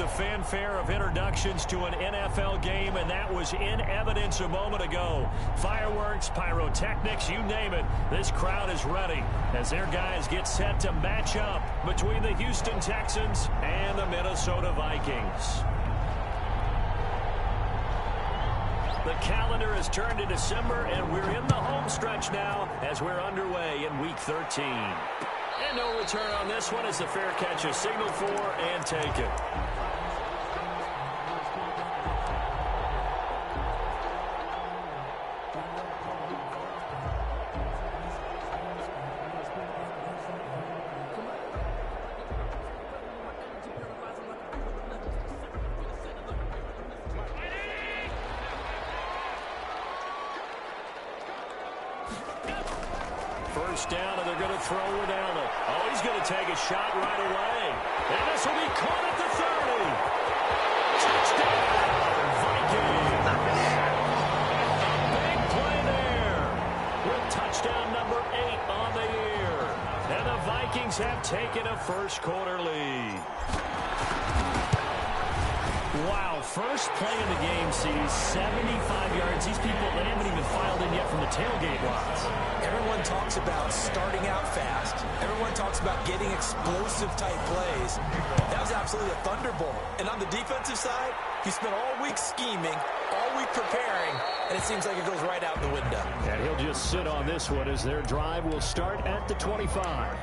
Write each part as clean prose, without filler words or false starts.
the fanfare of introductions to an NFL game, and that was in evidence a moment ago. Fireworks, pyrotechnics, you name it. This crowd is ready as their guys get set to match up between the Houston Texans and the Minnesota Vikings. The calendar has turned to December, and we're in the home stretch now as we're underway in Week 13. And no return on this one as the fair catch is signaled for and taken. First down, and they're going to throw it down. Oh, he's going to take a shot right away. And this will be caught at the 30. Touchdown, Vikings. A big play there with touchdown number 8 on the year. And the Vikings have taken a first-quarter lead. Wow, first play of the game sees 75 yards. These people, they haven't even filed in yet from the tailgate lots. Everyone talks about starting out fast. Everyone talks about getting explosive-type plays. That was absolutely a thunderbolt. And on the defensive side, you spent all week scheming, all week preparing, and it seems like it goes right out the window. And he'll just sit on this one as their drive will start at the 25.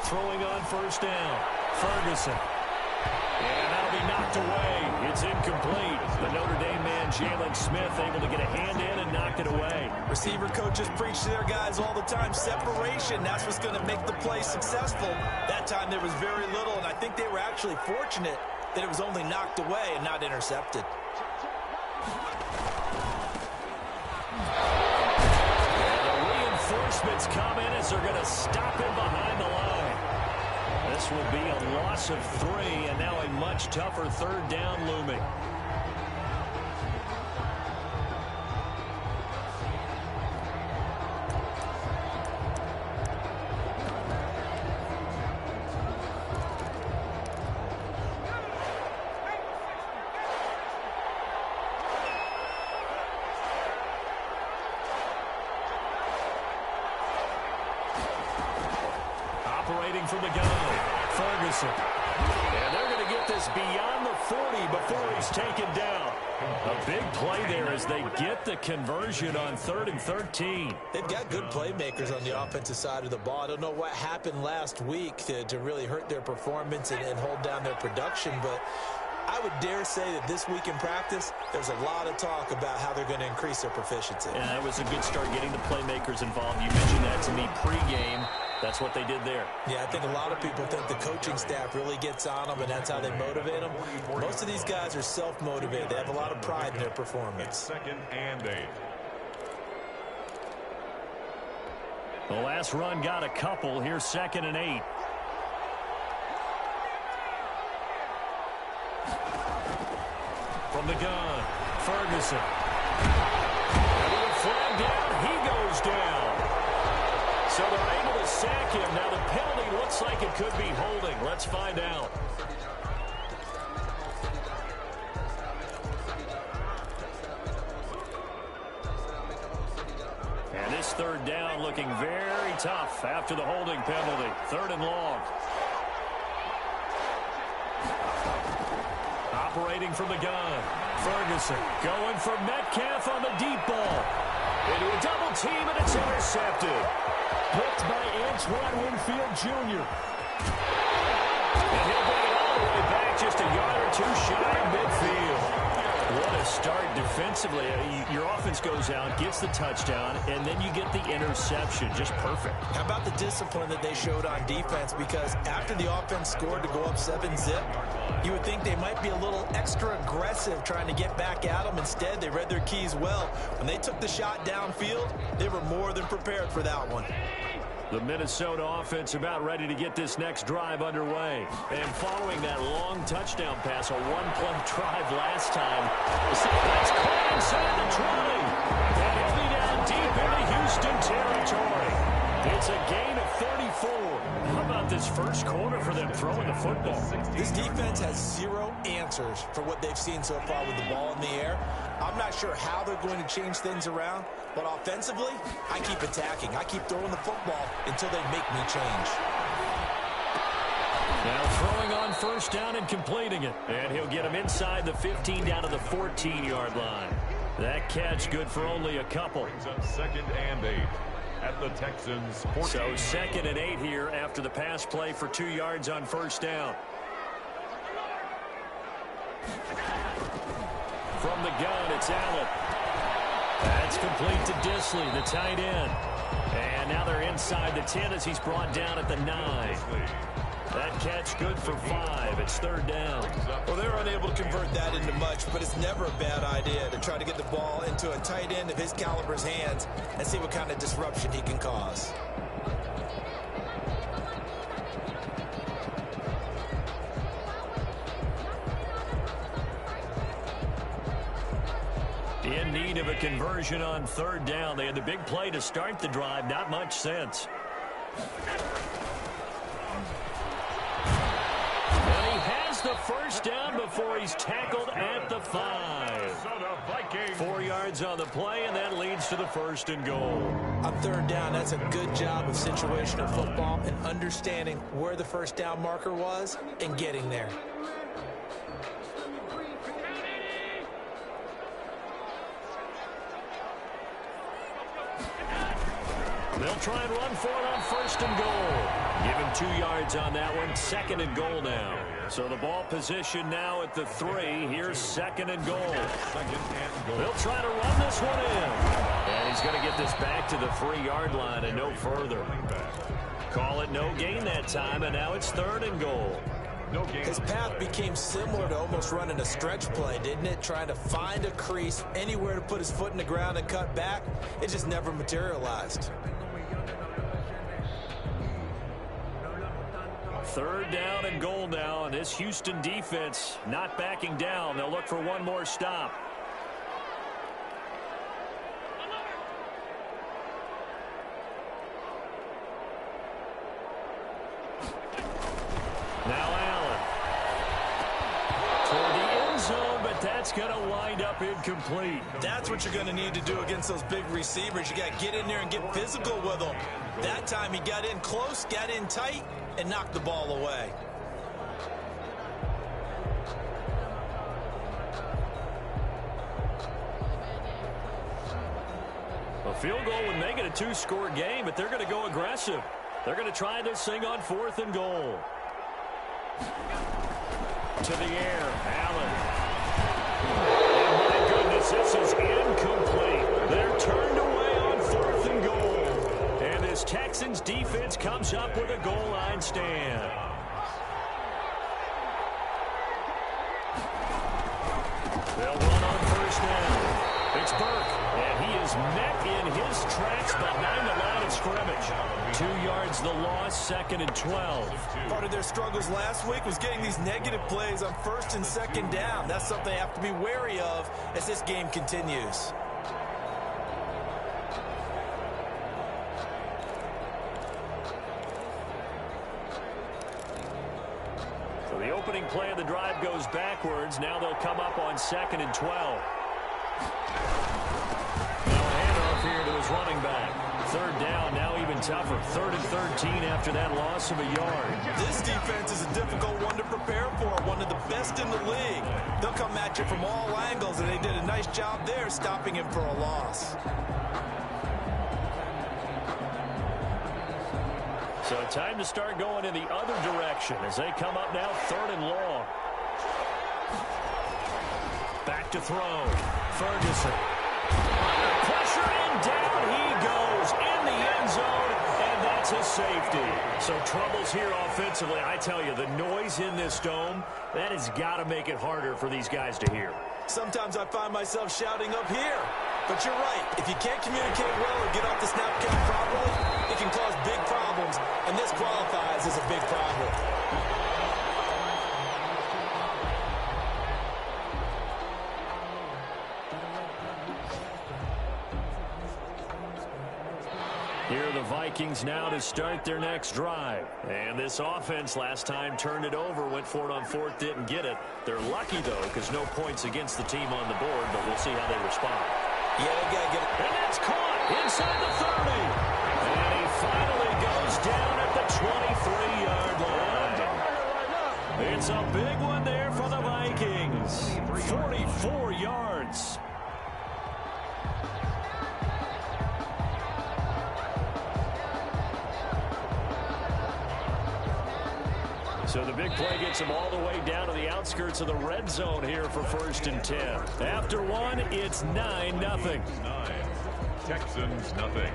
Throwing on first down, Ferguson. And that'll be knocked away. It's incomplete. The Notre Dame man, Jalen Smith, able to get a hand in and knocked it away. Receiver coaches preach to their guys all the time. Separation, that's what's going to make the play successful. That time there was very little, and I think they were actually fortunate that it was only knocked away and not intercepted. And the reinforcements come in as they're going to stop him behind the line. This will be a loss of 3, and now a much tougher third down looming. Operating from the gun, Ferguson. And they're going to get this beyond the 40 before he's taken down. A big play there as they get the conversion on 3rd and 13. They've got good playmakers on the offensive side of the ball. I don't know what happened last week to really hurt their performance and hold down their production, but I would dare say that this week in practice, there's a lot of talk about how they're going to increase their proficiency. And that was a good start getting the playmakers involved. You mentioned that to me pregame. That's what they did there. Yeah, I think a lot of people think the coaching staff really gets on them, and that's how they motivate them. Most of these guys are self-motivated. They have a lot of pride in their performance. 2nd and 8. The last run got a couple. Here's 2nd and 8. From the gun, Ferguson. And with a flag down, he goes down. So they're able to sack him. Now the penalty looks like it could be holding. Let's find out. And this third down looking very tough after the holding penalty. 3rd and long. Operating from the gun, Ferguson going for Metcalf on the deep ball. Into a double team, and it's intercepted. Picked by Antoine Winfield Jr. And he'll bring it all the way back just a yard or two shy of midfield. What a start defensively. Your offense goes out, gets the touchdown, and then you get the interception. Just perfect. How about the discipline that they showed on defense? Because after the offense scored to go up 7-zip, you would think they might be a little extra aggressive trying to get back at them. Instead, they read their keys well. When they took the shot downfield, they were more than prepared for that one. The Minnesota offense about ready to get this next drive underway. And following that long touchdown pass, a one-play drive last time, that's caught football. This defense has zero answers for what they've seen so far with the ball in the air. I'm not sure how they're going to change things around, but offensively, I keep attacking. I keep throwing the football until they make me change. Now throwing on first down and completing it. And he'll get him inside the 15 down to the 14-yard line. That catch good for only a couple. Brings up 2nd and 8 at the Texans' 14. So 2nd and 8 here after the pass play for 2 yards on first down. From the gun, it's Allen. That's complete to Dissly, the tight end. And now they're inside the 10 as he's brought down at the 9. That catch good for 5. It's 3rd down. Well, they're unable to convert that into much, but it's never a bad idea to try to get the ball into a tight end of his caliber's hands and see what kind of disruption he can cause. In need of a conversion on 3rd down. They had the big play to start the drive. Not much sense. The first down before he's tackled at the 5. 4 yards on the play, and that leads to the 1st and goal. On 3rd down, that's a good job of situational football and understanding where the first down marker was and getting there. They'll try and run for it on 1st and goal. Give him 2 yards on that one. 2nd and goal now. So the ball position now at the 3. Here's 2nd and goal. They'll try to run this one in. And he's going to get this back to the 3-yard line and no further. Call it no gain that time, and now it's 3rd and goal. His path became similar to almost running a stretch play, didn't it? Trying to find a crease, anywhere to put his foot in the ground and cut back. It just never materialized. 3rd down and goal now, and this Houston defense not backing down. They'll look for one more stop. Now Allen. Toward the end zone, but that's going to wind up incomplete. That's what you're going to need to do against those big receivers. You got to get in there and get physical with them. That time he got in close, got in tight, and knocked the ball away. A field goal would make it a 2-score game, but they're going to go aggressive. They're going to try this thing on 4th and goal. To the air, Allen. And my goodness, this is incomplete. They're turned away on 4th and goal. And this Texans defense comes up with a goal line stand. They'll run on 1st down. It's Burke, and he is met in his tracks behind the line of scrimmage. 2 yards the loss, 2nd and 12. Part of their struggles last week was getting these negative plays on 1st and 2nd down. That's something they have to be wary of as this game continues. So the opening play of the drive goes backwards. Now they'll come up on 2nd and 12. Now a handoff here to his running back. 3rd down, now even tougher. 3rd and 13 after that loss of a yard. This defense is a difficult one to prepare for, one of the best in the league. They'll come at you from all angles, and they did a nice job there stopping him for a loss. So time to start going in the other direction as they come up now 3rd and long. Back to throw. Ferguson. Under pressure and down he goes in the end zone, and that's a safety. So troubles here offensively. I tell you, the noise in this dome, that has got to make it harder for these guys to hear. Sometimes I find myself shouting up here. But you're right. If you can't communicate well or get off the snap count properly, it can cause big problems, and this qualifies as a big problem. Here are the Vikings now to start their next drive. And this offense last time turned it over, went for it on fourth, didn't get it. They're lucky, though, because no points against the team on the board, but we'll see how they respond. Yeah, they got to get it. And that's caught inside the 30. And he finally goes down at the 23-yard line. It's a big one there for the Vikings. 44 yards. So the big play gets him all the way down to the outskirts of the red zone here for 1st and 10. After one, it's 9-0. 9. Texans nothing.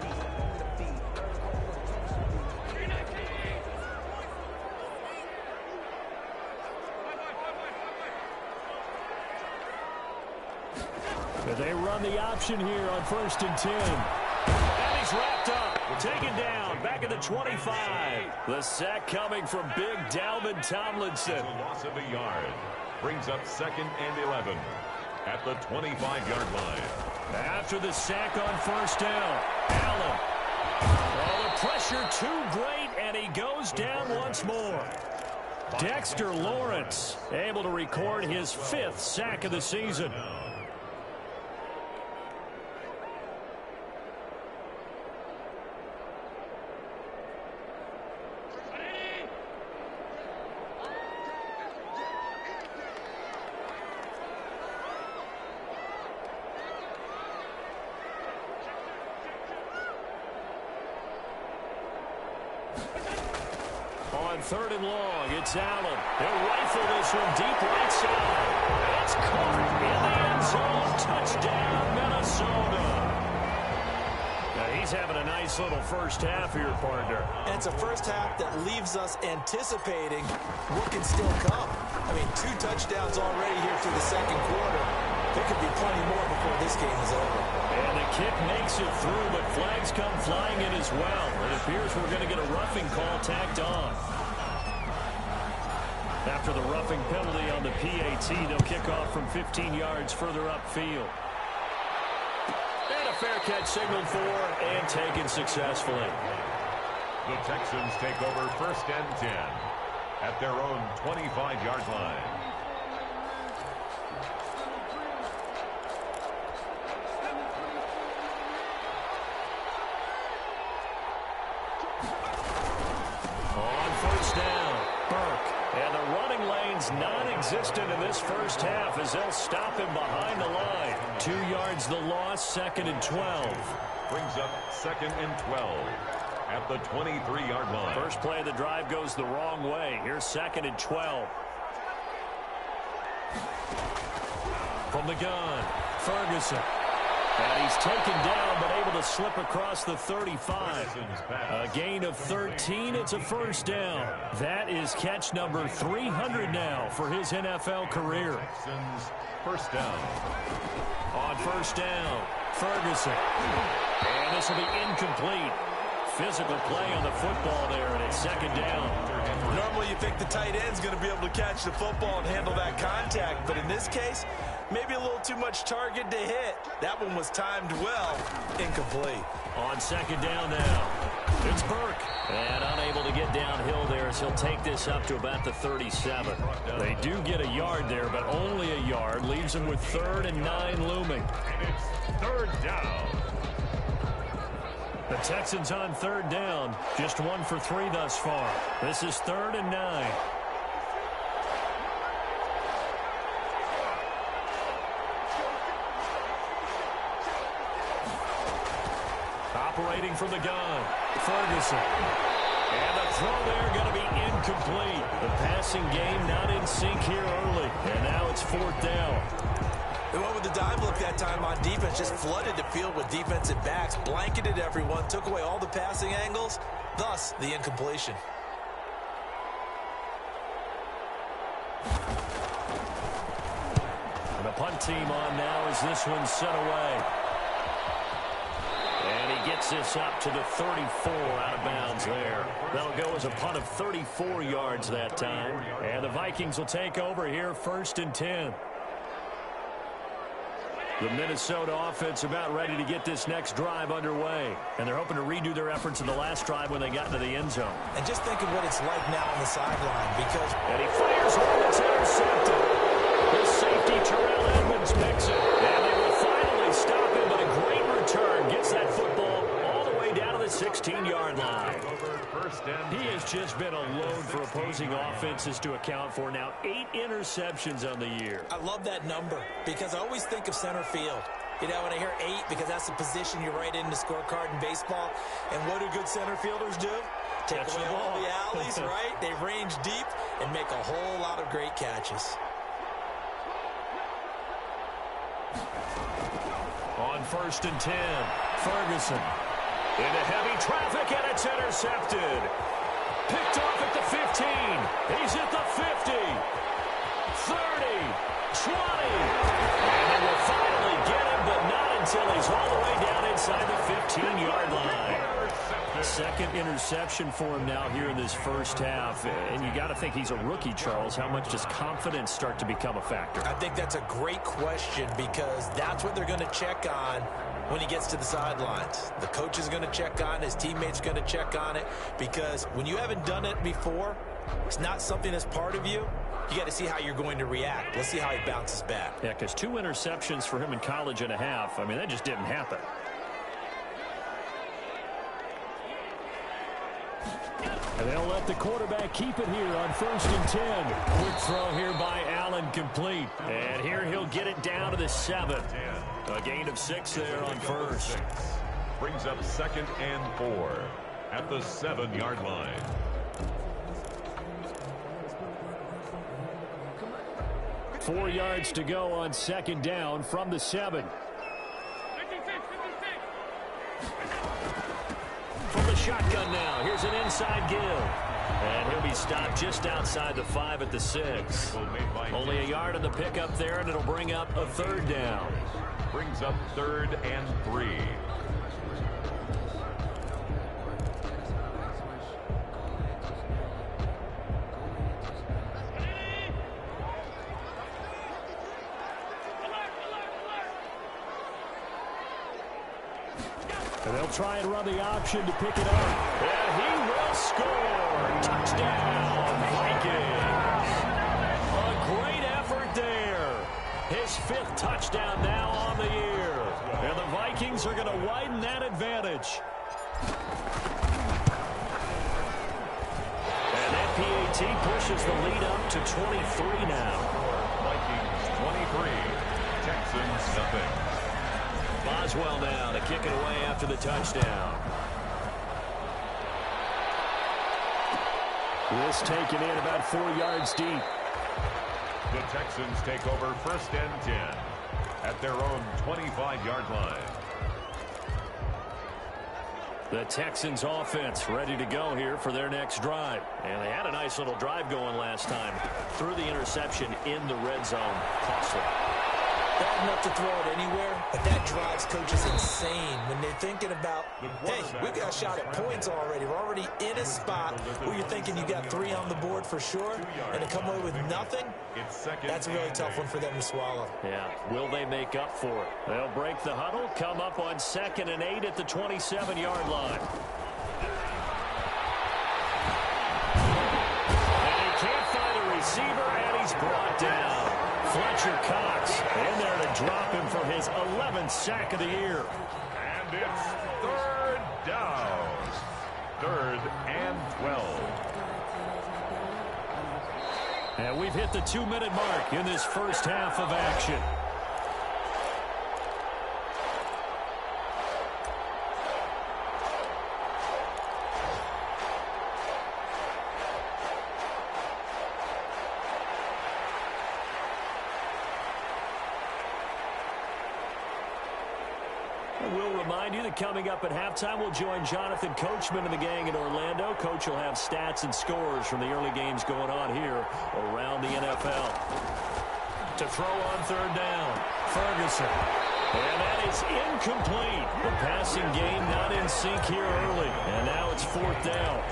They run the option here on 1st and 10. And he's wrapped up. Taken down. Back at the 25. The sack coming from big Dalvin Tomlinson. A loss of a yard. Brings up 2nd and 11 at the 25-yard line. After the sack on 1st down, Allen. Oh, the pressure too great, and he goes down once more. Dexter Lawrence able to record his 5th sack of the season. On 3rd and long, it's Allen. He'll rifle this one deep right side. It's caught in the end zone. Touchdown, Minnesota. Now he's having a nice little first half here, partner. And it's a first half that leaves us anticipating what can still come. I mean, 2 touchdowns already here through the 2nd quarter. There could be plenty more before this game is over. And the kick makes it through, but flags come flying in as well. It appears we're going to get a roughing call tacked on. After the roughing penalty on the PAT, they'll kick off from 15 yards further upfield. And a fair catch signaled for and taken successfully. The Texans take over 1st and 10 at their own 25-yard line. On 1st down, Burke. And the running lane's non-existent in this first half as they'll stop him behind the line. 2 yards the loss, 2nd and 12. Brings up 2nd and 12 at the 23-yard line. First play of the drive goes the wrong way. Here's 2nd and 12. From the gun, Ferguson. And he's taken down, but able to slip across the 35. A gain of 13. It's a 1st down. That is catch number 300 now for his NFL career. Texans 1st down. On 1st down, Ferguson. And this will be incomplete. Physical play on the football there, and it's 2nd down. Normally you think the tight end's going to be able to catch the football and handle that contact, but in this case, maybe a little too much target to hit. That one was timed well. Incomplete. On 2nd down now, it's Burke. And unable to get downhill there as he'll take this up to about the 37. They do get a yard there, but only a yard. Leaves him with 3rd and 9 looming. And it's 3rd down. The Texans on 3rd down. Just 1 for 3 thus far. This is 3rd and 9. Operating from the gun, Ferguson. And the throw there going to be incomplete. The passing game not in sync here early. And now it's 4th down. They went with the dime look that time on defense, just flooded the field with defensive backs, blanketed everyone, took away all the passing angles, thus the incompletion. And the punt team on now as this one's set away. And he gets this up to the 34 out of bounds there. That'll go as a punt of 34 yards that time. And the Vikings will take over here 1st and 10. The Minnesota offense about ready to get this next drive underway. And they're hoping to redo their efforts in the last drive when they got into the end zone. And just think of what it's like now on the sideline because... And he fires one that's intercepted. The safety, Terrell Edmonds, picks it. And they will finally stop him, but a great return. Gets that football all the way down to the 16-yard line. He has just been a load for opposing offenses to account for. Now 8 interceptions on the year. I love that number because I always think of center field. You know, when I hear 8, because that's the position you write in the scorecard in baseball. And what do good center fielders do? Take away all the alleys, right? They range deep and make a whole lot of great catches. On 1st and 10, Ferguson. Into heavy traffic, and it's intercepted. Picked off at the 15. He's at the 50. 30. 20. And they will finally get him, but not until he's all the way down inside the 15-yard line. Second interception for him now here in this first half. And you got to think he's a rookie, Charles. How much does confidence start to become a factor? I think that's a great question because that's what they're going to check on when he gets to the sidelines. The coach is going to check on it. His teammates are going to check on it because when you haven't done it before, it's not something that's part of you. You got to see how you're going to react. Let's see how he bounces back. Yeah, because 2 interceptions for him in college and a half. I mean, that just didn't happen. And they'll let the quarterback keep it here on 1st and 10. Quick throw here by Allen, complete. And here he'll get it down to the 7. A gain of 6 there on first. Brings up 2nd and 4 at the 7-yard line. Four yards to go on 2nd down from the 7. From the shotgun now, here's an inside give. And he'll be stopped just outside the 5 at the 6. Only a yard in the pickup there, and it'll bring up a 3rd down. Brings up 3rd and 3. And they'll try and run the option to pick it up. And he will score. Touchdown, Vikings. A great effort there. His 5th touchdown now on the year. And the Vikings are going to widen that advantage. And that PAT pushes the lead up to 23 now. Vikings 23, Texans nothing. Boswell now to kick it away after the touchdown. This taken in about 4 yards deep. The Texans take over 1st and 10 at their own 25-yard line. The Texans offense ready to go here for their next drive. And they had a nice little drive going last time. Threw the interception in the red zone. Costly. Bad enough to throw it anywhere, but that drives coaches insane when they're thinking about, hey, we've got a shot at points already. We're already in a spot where you're thinking you got 3 on the board for sure, and to come away with nothing, that's a really tough one for them to swallow. Yeah, will they make up for it? They'll break the huddle, come up on 2nd and 8 at the 27-yard line. And he can't find a receiver, and he's brought down. Fletcher Cox in there to drop him for his 11th sack of the year. And it's 3rd down. 3rd and 12. And we've hit the 2-minute mark in this first half of action. We'll remind you that coming up at halftime, we'll join Jonathan Coachman and the gang in Orlando. Coach will have stats and scores from the early games going on here around the NFL. To throw on 3rd down, Ferguson. And that is incomplete. The passing game not in sync here early. And now it's 4th down.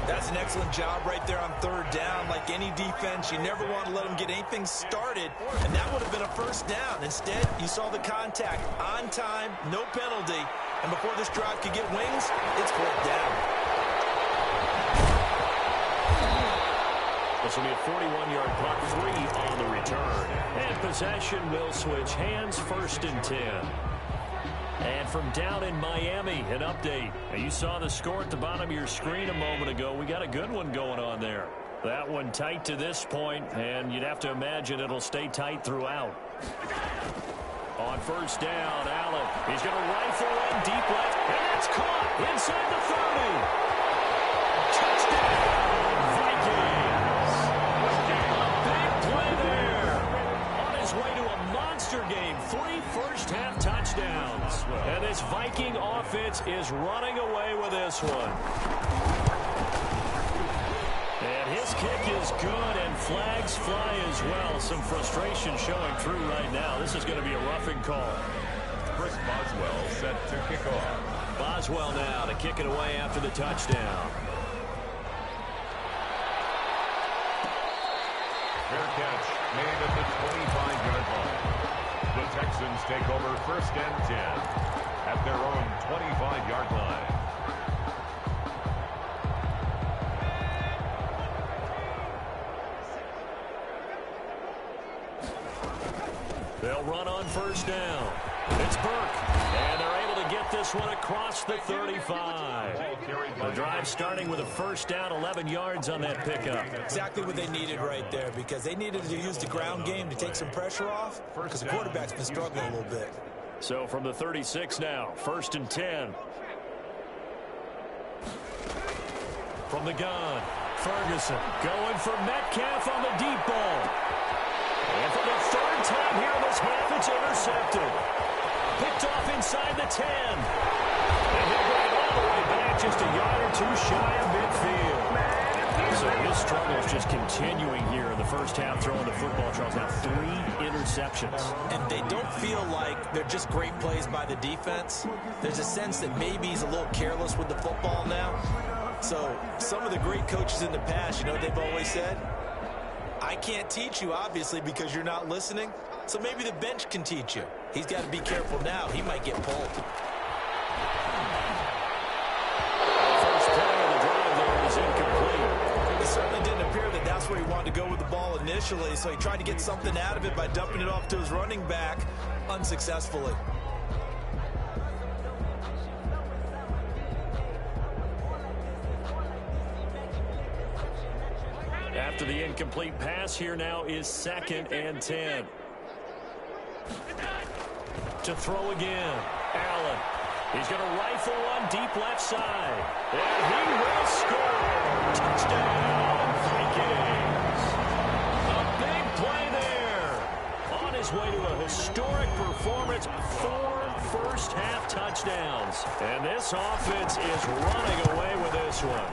That's an excellent job right there on third down. Like any defense, you never want to let them get anything started, and that would have been a first down. Instead, you saw the contact on time, no penalty, and before this drive could get wings, it's fourth down. This will be a 41-yard punt, 3 on the return. And possession will switch hands, first and 10. And from down in Miami, an update. You saw the score at the bottom of your screen a moment ago. We got a good one going on there. That one tight to this point, and you'd have to imagine it'll stay tight throughout. On first down, Allen. He's going to rifle one deep left, and that's caught inside the 30. Touchdown, Vikings. A big play there. On his way to a monster game, 3 first-half touchdowns. And this Viking offense is running away with this one. And his kick is good, and flags fly as well. Some frustration showing through right now. This is going to be a roughing call. Chris Boswell set to kick off. Boswell now to kick it away after the touchdown. Fair catch made at the 25-yard line. The Texans take over first and 10 at their own 25-yard line. They'll run on first down. It's Burke, and they're able to get this one across the 35. The drive starting with a first down, 11 yards on that pickup. Exactly what they needed right there, because they needed to use the ground game to take some pressure off, because the quarterback's been struggling a little bit. So from the 36 now, first and 10. From the gun, Ferguson going for Metcalf on the deep ball. And for the third time here in this half, it's intercepted. Picked off inside the 10. And he'll bring it all the way back, just a yard or two shy of midfield. So his struggle is just continuing here in the first half, throwing the football. Charles, now 3 interceptions. And they don't feel like they're just great plays by the defense. There's a sense that maybe he's a little careless with the football now. So some of the great coaches in the past, you know what they've always said? I can't teach you, obviously, because you're not listening. So maybe the bench can teach you. He's got to be careful now. He might get pulled. First play of the drive there is incomplete. It certainly didn't appear that that's where he wanted to go with the ball initially, so he tried to get something out of it by dumping it off to his running back unsuccessfully. After the incomplete pass, here now is second and 10. To throw again, Allen. He's going to rifle one deep left side. And he will score. Touchdown, Vikings. A big play there. On his way to a historic performance, 4 first-half touchdowns. And this offense is running away with this one.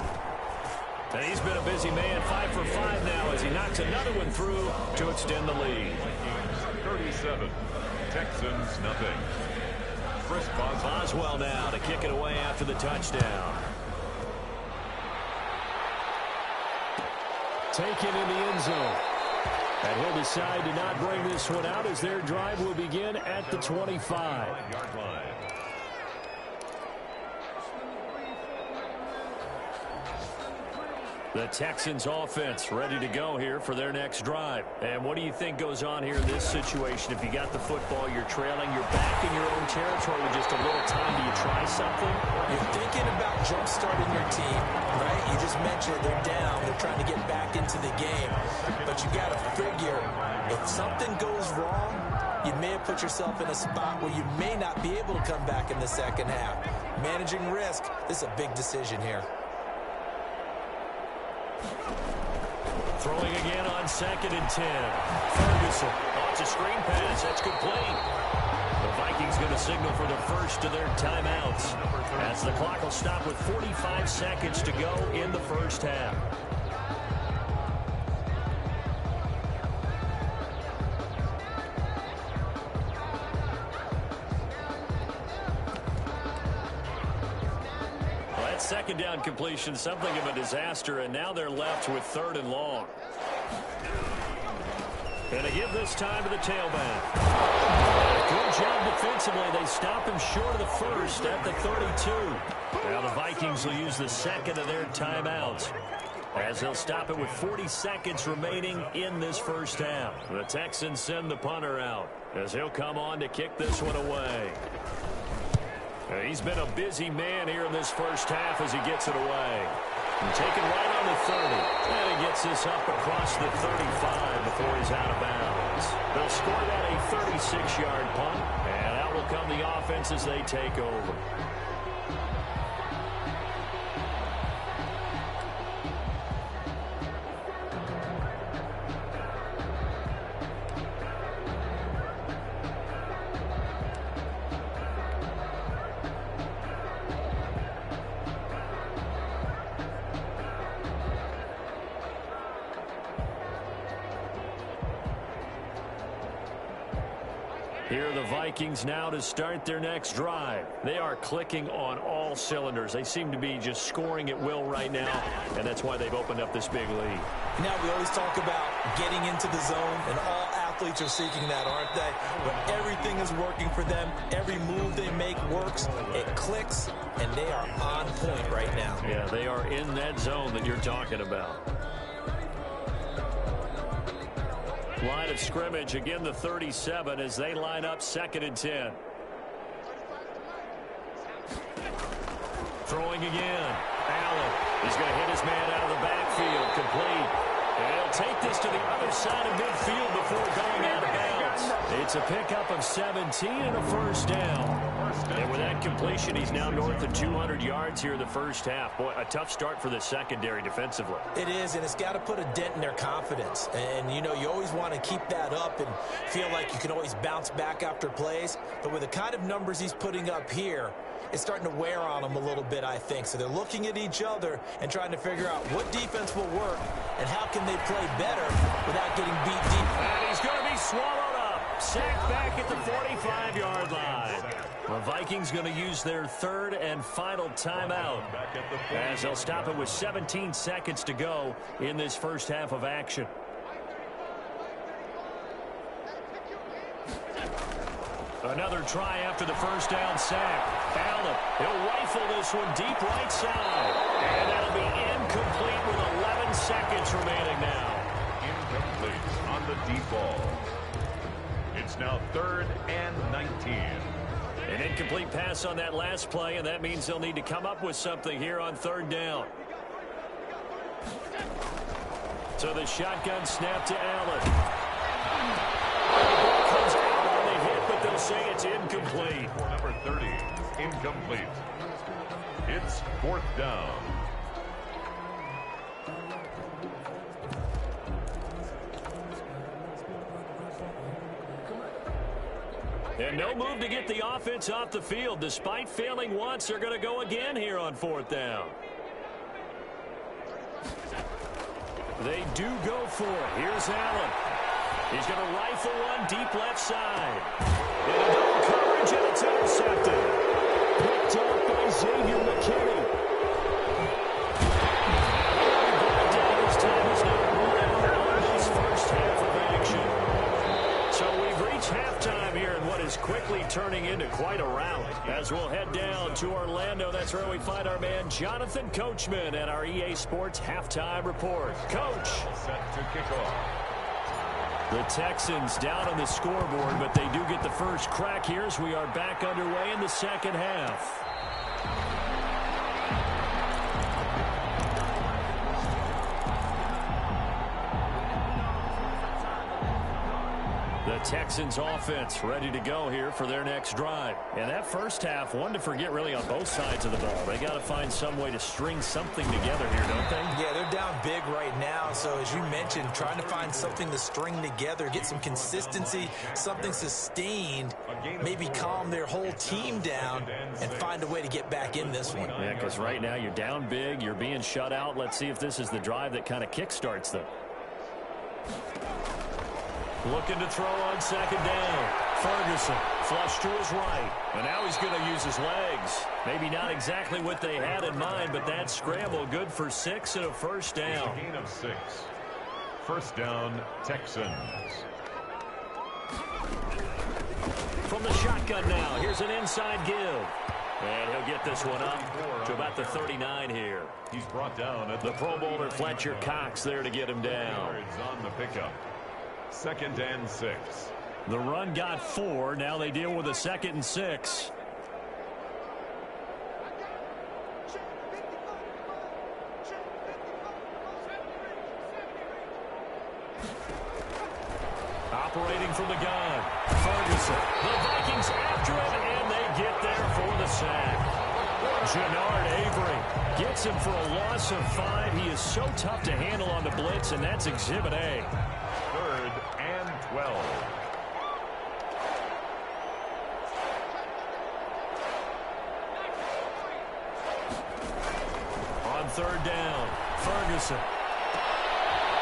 And he's been a busy man, 5 for 5 now as he knocks another one through to extend the lead. 37, Texans nothing. Chris Boswell now to kick it away after the touchdown. Taken in the end zone. And he'll decide to not bring this one out as their drive will begin at the 25-yard line. The Texans offense ready to go here for their next drive. And what do you think goes on here in this situation? If you got the football, you're trailing, you're back in your own territory with just a little time. Do you try something? You're thinking about jump-starting your team, right? You just mentioned they're down. They're trying to get back into the game. But you got to figure, if something goes wrong, you may have put yourself in a spot where you may not be able to come back in the second half. Managing risk, this is a big decision here. Throwing again on second and 10. Ferguson launches a screen pass. That's complete. The Vikings going to signal for the first of their timeouts as the clock will stop with 45 seconds to go in the first half. second down completion, something of a disaster, and now they're left with 3rd and long. And they give this time to the tailback. Good job defensively. They stop him short of the first at the 32. Now the Vikings will use the second of their timeouts, as they'll stop it with 40 seconds remaining in this first half. The Texans send the punter out, as he'll come on to kick this one away. He's been a busy man here in this first half as he gets it away. And taken right on the 30. And he gets this up across the 35 before he's out of bounds. They'll score that a 36-yard punt, and out will come the offense as they take over. Here are the Vikings now to start their next drive. They are clicking on all cylinders. They seem to be just scoring at will right now, and that's why they've opened up this big lead. Now we always talk about getting into the zone, and all athletes are seeking that, aren't they? But everything is working for them. Every move they make works. It clicks, and they are on point right now. Yeah, they are in that zone that you're talking about. Line of scrimmage, again the 37 as they line up 2nd and 10. Throwing again. Allen. He's going to hit his man out of the backfield. Complete. And he'll take this to the other side of midfield before going out of bounds. It's a pickup of 17 and a first down. And with that completion, he's now north of 200 yards here in the first half. Boy, a tough start for the secondary defensively. It is, and it's got to put a dent in their confidence. And, you know, you always want to keep that up and feel like you can always bounce back after plays. But with the kind of numbers he's putting up here, it's starting to wear on them a little bit, I think. So they're looking at each other and trying to figure out what defense will work and how can they play better without getting beat deep. And he's going to be swallowed up. Sacked back at the 45-yard line. The Vikings going to use their 3rd and final timeout, as they'll stop it with 17 seconds to go in this first half of action. Another try after the first down sack. Allen, he'll rifle this one deep right side. And that'll be incomplete with 11 seconds remaining now. Incomplete on the deep ball. It's now 3rd and 19. An incomplete pass on that last play, and that means they'll need to come up with something here on 3rd down. So the shotgun snap to Allen. The ball comes out on the hit, but they'll say it's incomplete. Number 30, incomplete. It's 4th down. And no move to get the offense off the field. Despite failing once, they're going to go again here on 4th down. They do go for it. Here's Allen. He's going to rifle one deep left side. And a double coverage, and it's intercepted. Picked up by Xavier McKinney. Down this time is now around this first half of action. So we've reached halftime here in what is quickly turning into quite a rout. As we'll head down to Orlando, that's where we find our man Jonathan Coachman at our EA Sports Halftime Report. Coach. Set to kick off. The Texans down on the scoreboard, but they do get the first crack here as we are back underway in the second half. The Texans offense ready to go here for their next drive. And that first half, one to forget really on both sides of the ball. They got to find some way to string something together here, don't they? Yeah, they're down big right now. So as you mentioned, trying to find something to string together, get some consistency, something sustained, maybe calm their whole team down and find a way to get back in this one. Yeah, because right now you're down big, you're being shut out. Let's see if this is the drive that kind of kickstarts them. Looking to throw on second down. Ferguson flush to his right. And now he's going to use his legs. Maybe not exactly what they had in mind, but that scramble good for 6 and a first down. Gain of 6. First down, Texans. From the shotgun now, here's an inside give. And he'll get this one up to about the 39 here. He's brought down at the Pro Bowler Fletcher Cox there to get him down. On the pickup. 2nd and 6. The run got 4. Now they deal with a 2nd and 6. Operating from the gun, Ferguson. The Vikings after it, and they get there for the sack. Jannard Avery gets him for a loss of 5. He is so tough to handle on the blitz, and that's Exhibit A. 3rd and 12. On 3rd down, Ferguson.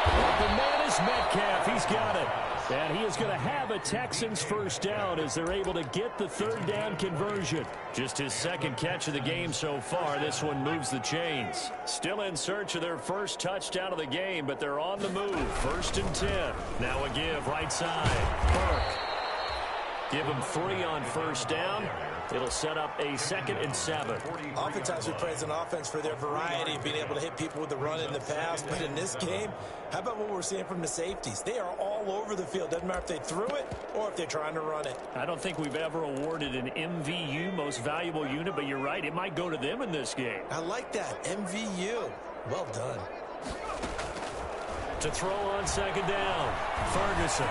Open man is Metcalf. He's got it. And he is going to have a Texans first down as they're able to get the 3rd down conversion. Just his 2nd catch of the game so far. This one moves the chains. Still in search of their first touchdown of the game, but they're on the move. 1st and 10. Now a give right side. Burke. Give him 3 on 1st down. It'll set up a 2nd and 7. Oftentimes we praise an offense for their variety of being able to hit people with the run in the past. But in this game, how about what we're seeing from the safeties? They are all over the field. Doesn't matter if they threw it or if they're trying to run it. I don't think we've ever awarded an MVU, most valuable unit, but you're right. It might go to them in this game. I like that. MVU. Well done. To throw on 2nd down, Ferguson.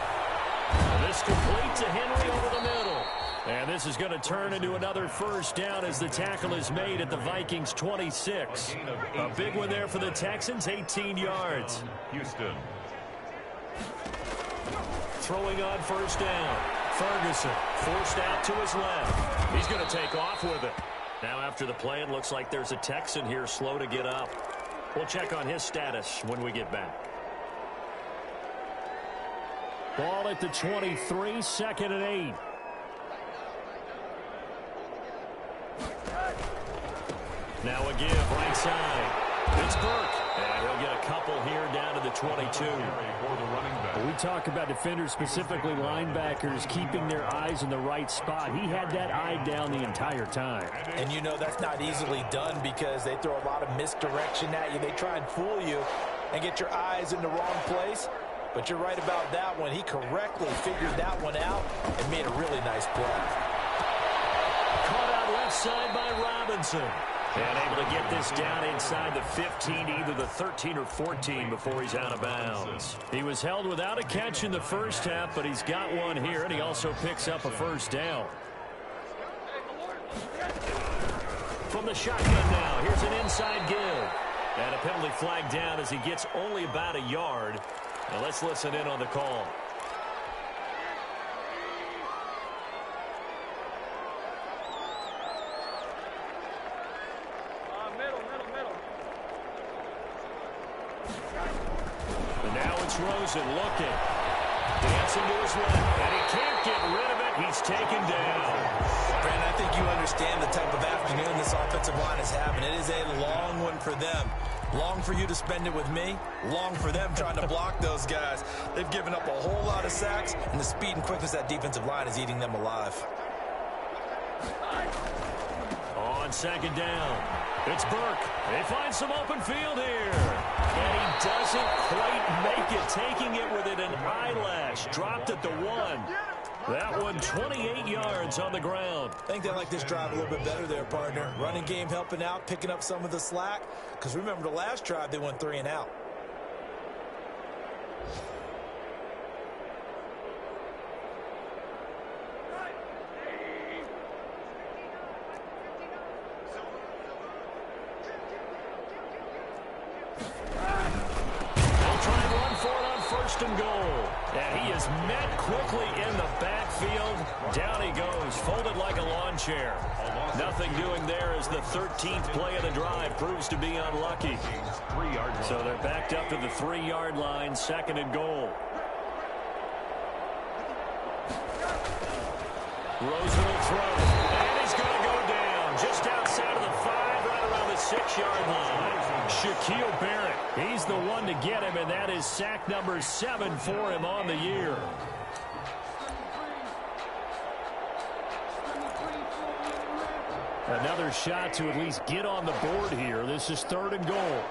This complete to Henry over the middle. And this is going to turn into another first down as the tackle is made at the Vikings 26. A big one there for the Texans, 18 yards. Houston. Throwing on 1st down. Ferguson forced out to his left. He's going to take off with it. Now after the play, it looks like there's a Texan here slow to get up. We'll check on his status when we get back. Ball at the 23, 2nd and 8. Now a give right side. It's Burke. And he'll get a couple here down to the 22. We talk about defenders, specifically linebackers, keeping their eyes in the right spot. He had that eye down the entire time. And you know that's not easily done because they throw a lot of misdirection at you. They try and fool you and get your eyes in the wrong place. But you're right about that one. He correctly figured that one out and made a really nice play. Caught out left side by Robinson. And able to get this down inside the 15, either the 13 or 14 before he's out of bounds. He was held without a catch in the first half, but he's got one here, and he also picks up a first down. From the shotgun now, here's an inside give. And a penalty flag down as he gets only about a yard. Now let's listen in on the call. Rosen looking. Dancing to his left. And he can't get rid of it. He's taken down. Brandon, I think you understand the type of afternoon this offensive line is having. It is a long one for them. Long for you to spend it with me. Long for them trying to block those guys. They've given up a whole lot of sacks, and the speed and quickness of that defensive line is eating them alive. On 2nd down, it's Burke. They find some open field here. And he doesn't quite make it, taking it within an eyelash. Dropped at the 1. That one 28 yards on the ground. I think they like this drive a little bit better there, partner. Running game helping out, picking up some of the slack. Because remember, the last drive, they went 3 and out. And goal. And he is met quickly in the backfield. Down he goes, folded like a lawn chair. Nothing doing there as the 13th play of the drive proves to be unlucky. So they're backed up to the 3-yard line, 2nd and goal. Rosen will throw. And he's going to go down just outside of the 5, right around the 6-yard line. Shaquille Barrett, he's the one to get him, and that is sack number 7 for him on the year. Another shot to at least get on the board here. This is 3rd and goal.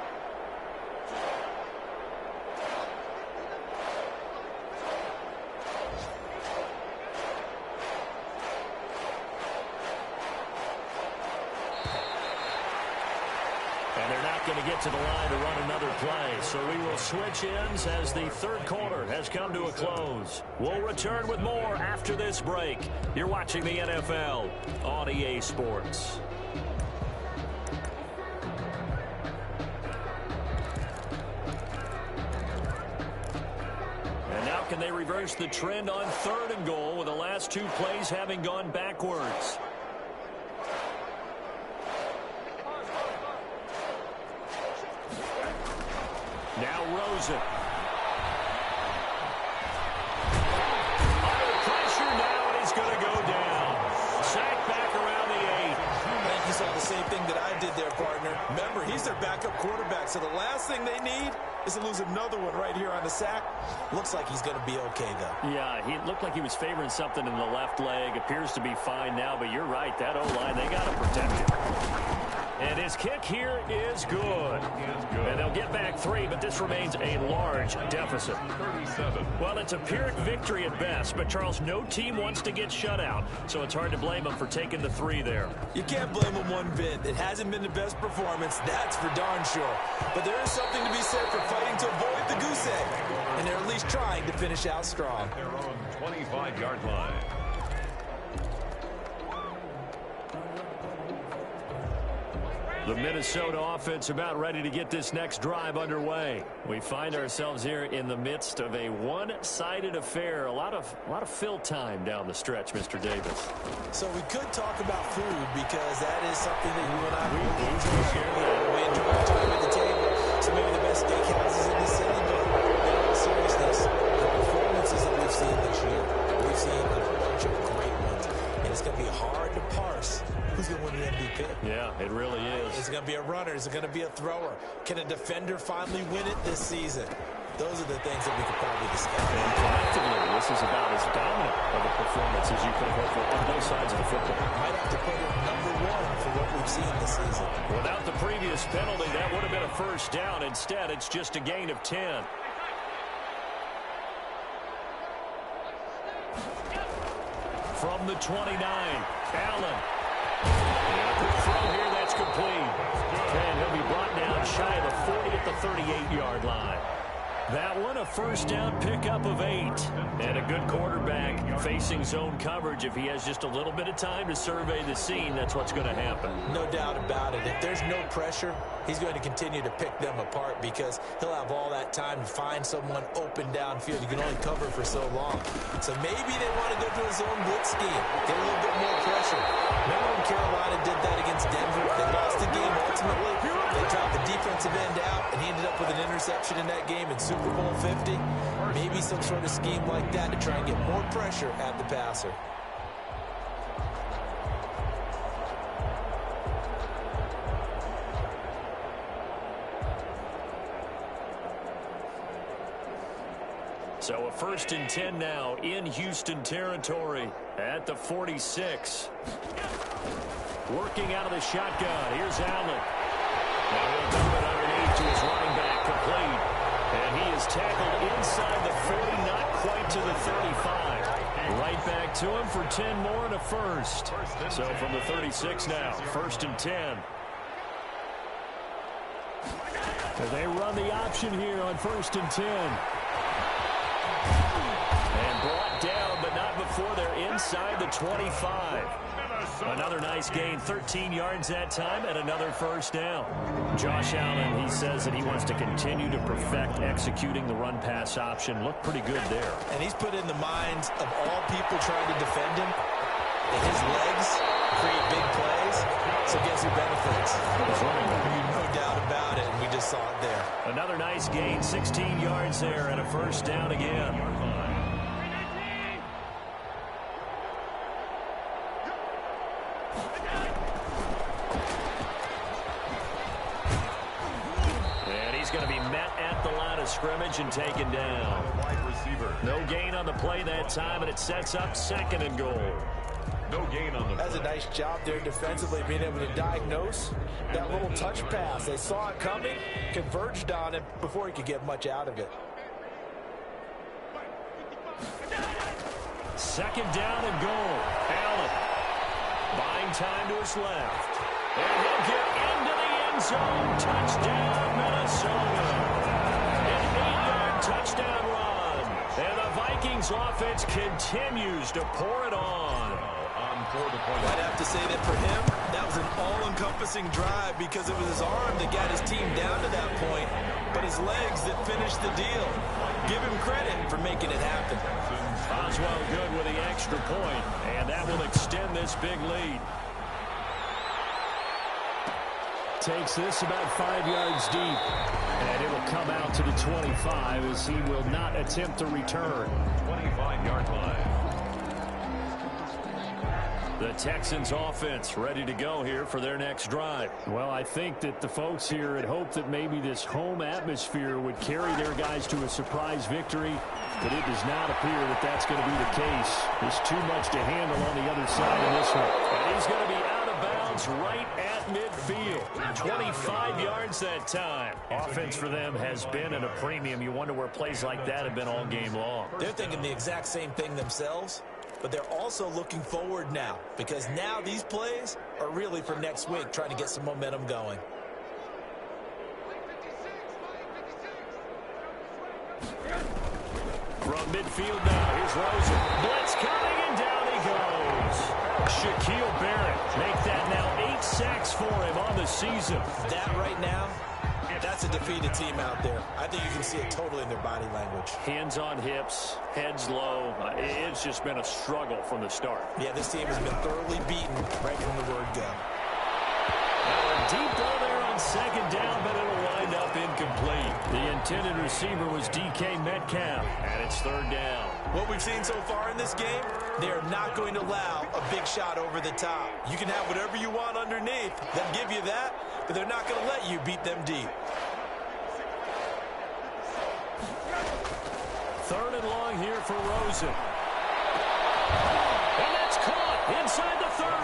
And they're not going to get to the line to run another play. So we will switch ends as the 3rd quarter has come to a close. We'll return with more after this break. You're watching the NFL on EA Sports. And now can they reverse the trend on 3rd and goal with the last 2 plays having gone backwards? Now Rosen. Under pressure now, and he's going to go down. Sack back around the 8. I think you saw the same thing that I did there, partner. Remember, he's their backup quarterback, so the last thing they need is to lose another one right here on the sack. Looks like he's going to be okay, though. Yeah, he looked like he was favoring something in the left leg. Appears to be fine now, but you're right. That O-line, they got to protect him. And his kick here is good. And they'll get back 3, but this remains a large deficit. 37. Well, it's a Pyrrhic victory at best, but, Charles, no team wants to get shut out, so it's hard to blame them for taking the 3 there. You can't blame them one bit. It hasn't been the best performance, that's for darn sure. But there is something to be said for fighting to avoid the goose egg. And they're at least trying to finish out strong. Their own 25-yard line. The Minnesota offense about ready to get this next drive underway. We find ourselves here in the midst of a one-sided affair. A lot of fill time down the stretch, Mr. Davis. So we could talk about food because that is something that you and I We enjoy our time at the table. So maybe the best steakhouses in the city, but in all seriousness, the performances that we've seen this year, we've seen a bunch of great ones. And it's going to be hard to parse who's going to win the MVP. Yeah, it really is. Is it going to be a runner? Is it going to be a thrower? Can a defender finally win it this season? Those are the things that we could probably discuss. And collectively, this is about as dominant of a performance as you could hope for on both sides of the football. Might have to put it #1 for what we've seen this season. Without the previous penalty, that would have been a first down. Instead, it's just a gain of 10. From the 29, Allen. Quick throw here, that's complete. And he'll be brought down shy of the 40 at the 38-yard line. That one, a first down pickup of 8. And a good quarterback facing zone coverage. If he has just a little bit of time to survey the scene, that's what's going to happen. No doubt about it. If there's no pressure, he's going to continue to pick them apart because he'll have all that time to find someone open downfield. You can only cover for so long. So maybe they want to go to a zone blitz scheme, get a little bit more pressure. Remember when Carolina did that against Denver? They lost the game ultimately. They dropped the defensive end out, and he ended up with an interception in that game in Super Bowl 50. Maybe some sort of scheme like that to try and get more pressure at the passer. So a 1st and 10 now in Houston territory at the 46. Working out of the shotgun. Here's Allen. Now he'll dump it underneath to his running back, complete. And he is tackled inside the 40, not quite to the 35. Right back to him for 10 more and a first. So from the 36 now, 1st and 10. They run the option here on 1st and 10. And brought down, but not before they're inside the 25. Another nice gain, 13 yards that time, and another first down. Josh Allen, he says that he wants to continue to perfect executing the run-pass option. Looked pretty good there. And he's put in the minds of all people trying to defend him that his legs create big plays. So guess who benefits? His running back. No doubt about it, and we just saw it there. Another nice gain, 16 yards there, and a first down again. going to be met at the line of scrimmage and taken down. Wide receiver. No gain on the play that time, and it sets up 2nd and goal. No gain on the That's a nice job there defensively, being able to diagnose that little touch pass. They saw it coming, converged on it before he could get much out of it. 2nd down and goal. Allen buying time to his left. And he'll get into the end zone. Touchdown, Minnesota. An 8-yard touchdown run. And the Vikings offense continues to pour it on. I'd have to say that for him, that was an all-encompassing drive because it was his arm that got his team down to that point, but his legs that finished the deal. Give him credit for making it happen. Oswell good with the extra point, and that will extend this big lead. Takes this about 5 yards deep, and it'll come out to the 25 as he will not attempt to return. 25-yard line. The Texans offense ready to go here for their next drive. Well, I think that the folks here had hoped that maybe this home atmosphere would carry their guys to a surprise victory, but it does not appear that that's going to be the case. There's too much to handle on the other side of this one. And he's going to be out of bounds right at midfield. 25 yards that time. Offense for them has been at a premium. You wonder where plays like that have been all game long. They're thinking the exact same thing themselves, but they're also looking forward now because now these plays are really for next week, trying to get some momentum going. From midfield now, here's Rosen. Blitz coming, and down he goes. Shaquille Barrett make that now 8 sacks for him on the season. That right now, that's a defeated team out there. I think you can see it totally in their body language. Hands on hips, heads low. It's just been a struggle from the start. Yeah, this team has been thoroughly beaten right from the word go. Now a deep ball there on 2nd down, but it'll wind up incomplete. The intended receiver was DK Metcalf, and it's 3rd down. What we've seen so far in this game, they are not going to allow a big shot over the top. You can have whatever you want underneath. They'll give you that, but they're not going to let you beat them deep. 3rd and long here for Rosen. And that's caught inside the 30.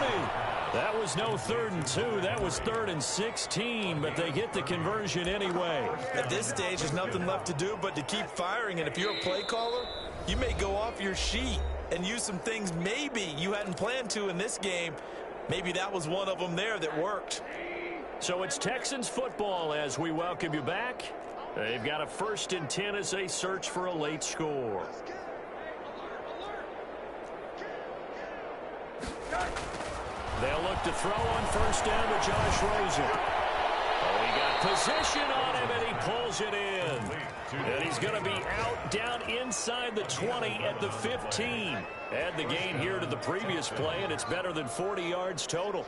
That was no 3rd and 2. That was 3rd and 16, but they get the conversion anyway. At this stage, there's nothing left to do but to keep firing, and if you're a play caller, you may go off your sheet and use some things maybe you hadn't planned to in this game. Maybe that was one of them there that worked. So it's Texans football as we welcome you back. They've got a 1st and 10 as they search for a late score. They'll look to throw on 1st down to Josh Rosen. Oh, he got position on him, and he pulls it in. And he's going to be out down inside the 20 at the 15. Add the gain here to the previous play, and it's better than 40 yards total.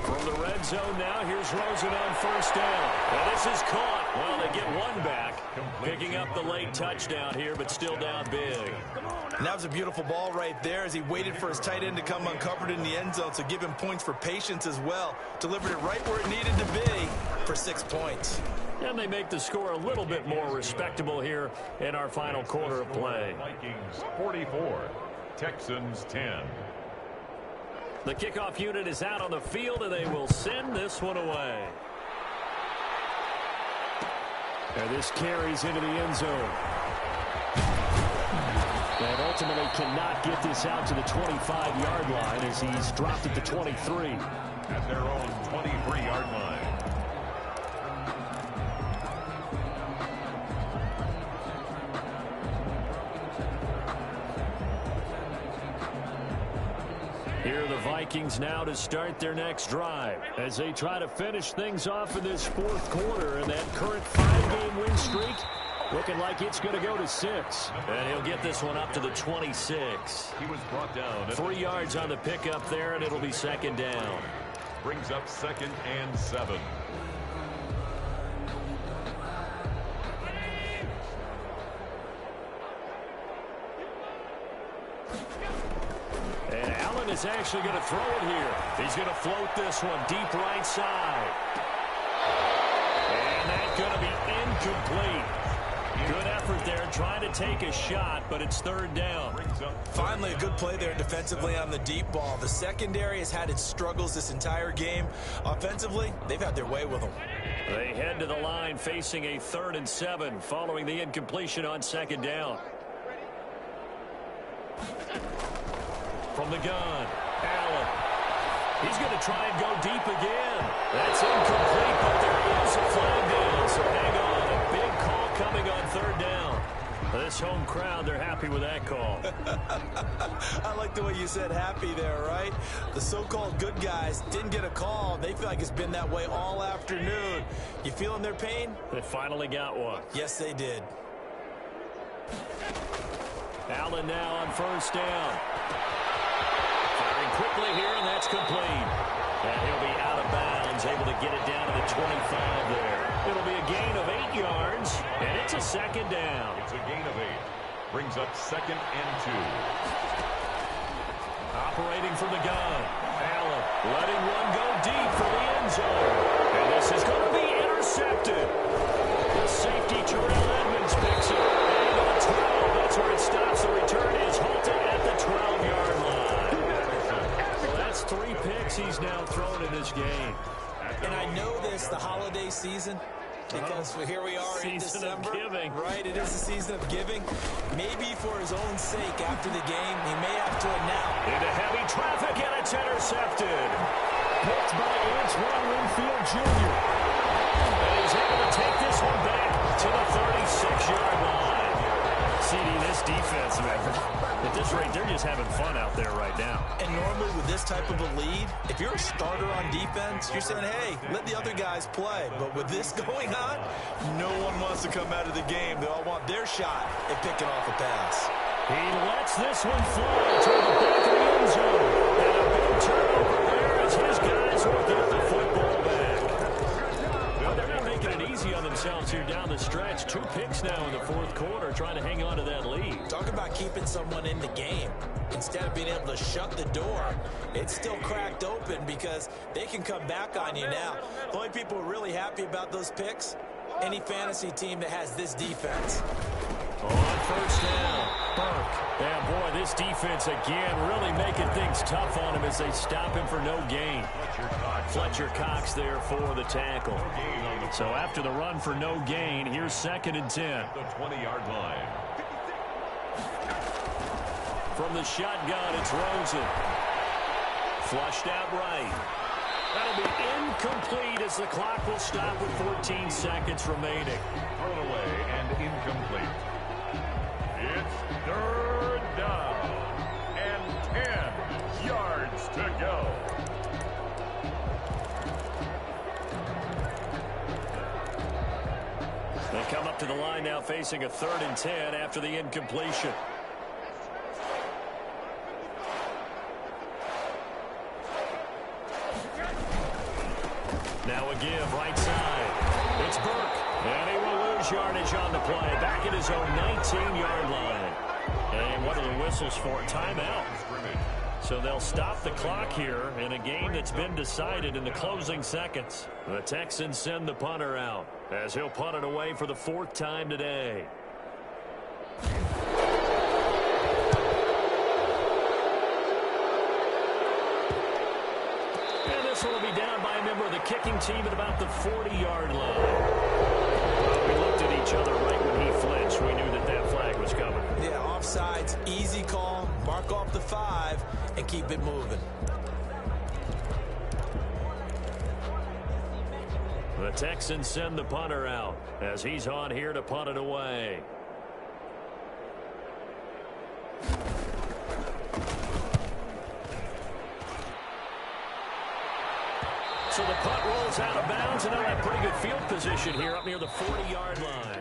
From the red zone now, here's Rosen on 1st down. And this is caught. Well, they get one back. Picking up the late touchdown here, but still down big. And that was a beautiful ball right there as he waited for his tight end to come uncovered in the end zone, so give him points for patience as well. Delivered it right where it needed to be for 6 points. And they make the score a little bit more respectable here in our final quarter of play. Vikings 44, Texans 10. The kickoff unit is out on the field, and they will send this one away. And this carries into the end zone. And ultimately cannot get this out to the 25-yard line as he's dropped at the 23. At their own 23-yard line. Here are the Vikings now to start their next drive as they try to finish things off in this 4th quarter, and that current 5-game win streak looking like it's going to go to 6. And he'll get this one up to the 26. He was brought down. 3 yards on the pickup there, and it'll be 2nd down. Brings up 2nd and 7. And Allen Allen is actually going to throw it here. He's going to float this one deep right side. And that's going to be incomplete. Good effort there trying to take a shot, but it's third down. Finally, a good play there defensively on the deep ball. The secondary has had its struggles this entire game. Offensively, they've had their way with them. They head to the line facing a 3rd and 7 following the incompletion on second down. From the gun, Allen. He's going to try and go deep again. That's incomplete, but there is a flag down, so hang on. A big call coming on 3rd down. This home crowd, they're happy with that call. I like the way you said happy there, right? The so-called good guys didn't get a call. They feel like it's been that way all afternoon. You feeling their pain? They finally got one. Yes, they did. Allen now on 1st down. Firing quickly here, and that's complete. And he'll be out of bounds, able to get it down to the 25 there. It'll be a gain of 8 yards, and it's a 2nd down. It's a gain of 8. Brings up 2nd and 2. Operating from the gun. Allen letting one go deep for the end zone. And this is going to be intercepted. The safety, Terrell Edmonds, picks it. And to the 12. That's where it stops. The return is halted at the 12-yard line. Well, that's 3 picks he's now thrown in this game. And I know this, the holiday season, because here we are in December. Season of giving. Right, it is the season of giving. Maybe for his own sake after the game, he may have to announce. Into heavy traffic, and it's intercepted. Picked by Antoine Winfield Jr. And he's able to take this one back to the 36-yard line. CD, this defense, at this rate, they're just having fun out there right now. And normally with this type of a lead, if you're a starter on defense, you're saying, hey, let the other guys play. But with this going on, no one wants to come out of the game. They all want their shot at picking off a pass. He lets this one fly toward the back of the end zone. And a big turnover there as his guys will get the football back. Well, they're not making it easy on themselves here down the stretch. 2 picks now in the 4th quarter, trying to hang on to that lead. Talk about keeping someone in the game. Instead of being able to shut the door, it's still cracked open because they can come back on you now. The only people who are really happy about those picks, any fantasy team that has this defense. On 1st down, Burke. Yeah, boy, this defense again really making things tough on him as they stop him for no gain. Fletcher Cox there for the tackle. So after the run for no gain, here's 2nd and 10. The 20-yard line. From the shotgun, it's Rosen. Flushed out right. That'll be incomplete as the clock will stop with 14 seconds remaining. Thrown away and incomplete. It's 3rd down and 10 yards to go. They come up to the line now facing a 3rd and 10 after the incompletion. Now a give right side. It's Burke. And he will lose yardage on the play. Back at his own 19-yard line. And what are the whistles for? Timeout. So they'll stop the clock here in a game that's been decided in the closing seconds. The Texans send the punter out as he'll punt it away for the 4th time today. And this one will be down by a member of the kicking team at about the 40-yard line. We looked at each other right when he flinched. We knew that that flag was coming. Yeah, offsides, easy call, mark off the 5, and keep it moving. The Texans send the punter out as he's on here to punt it away. So the punt rolls out of bounds, and they'll have pretty good field position here up near the 40-yard line.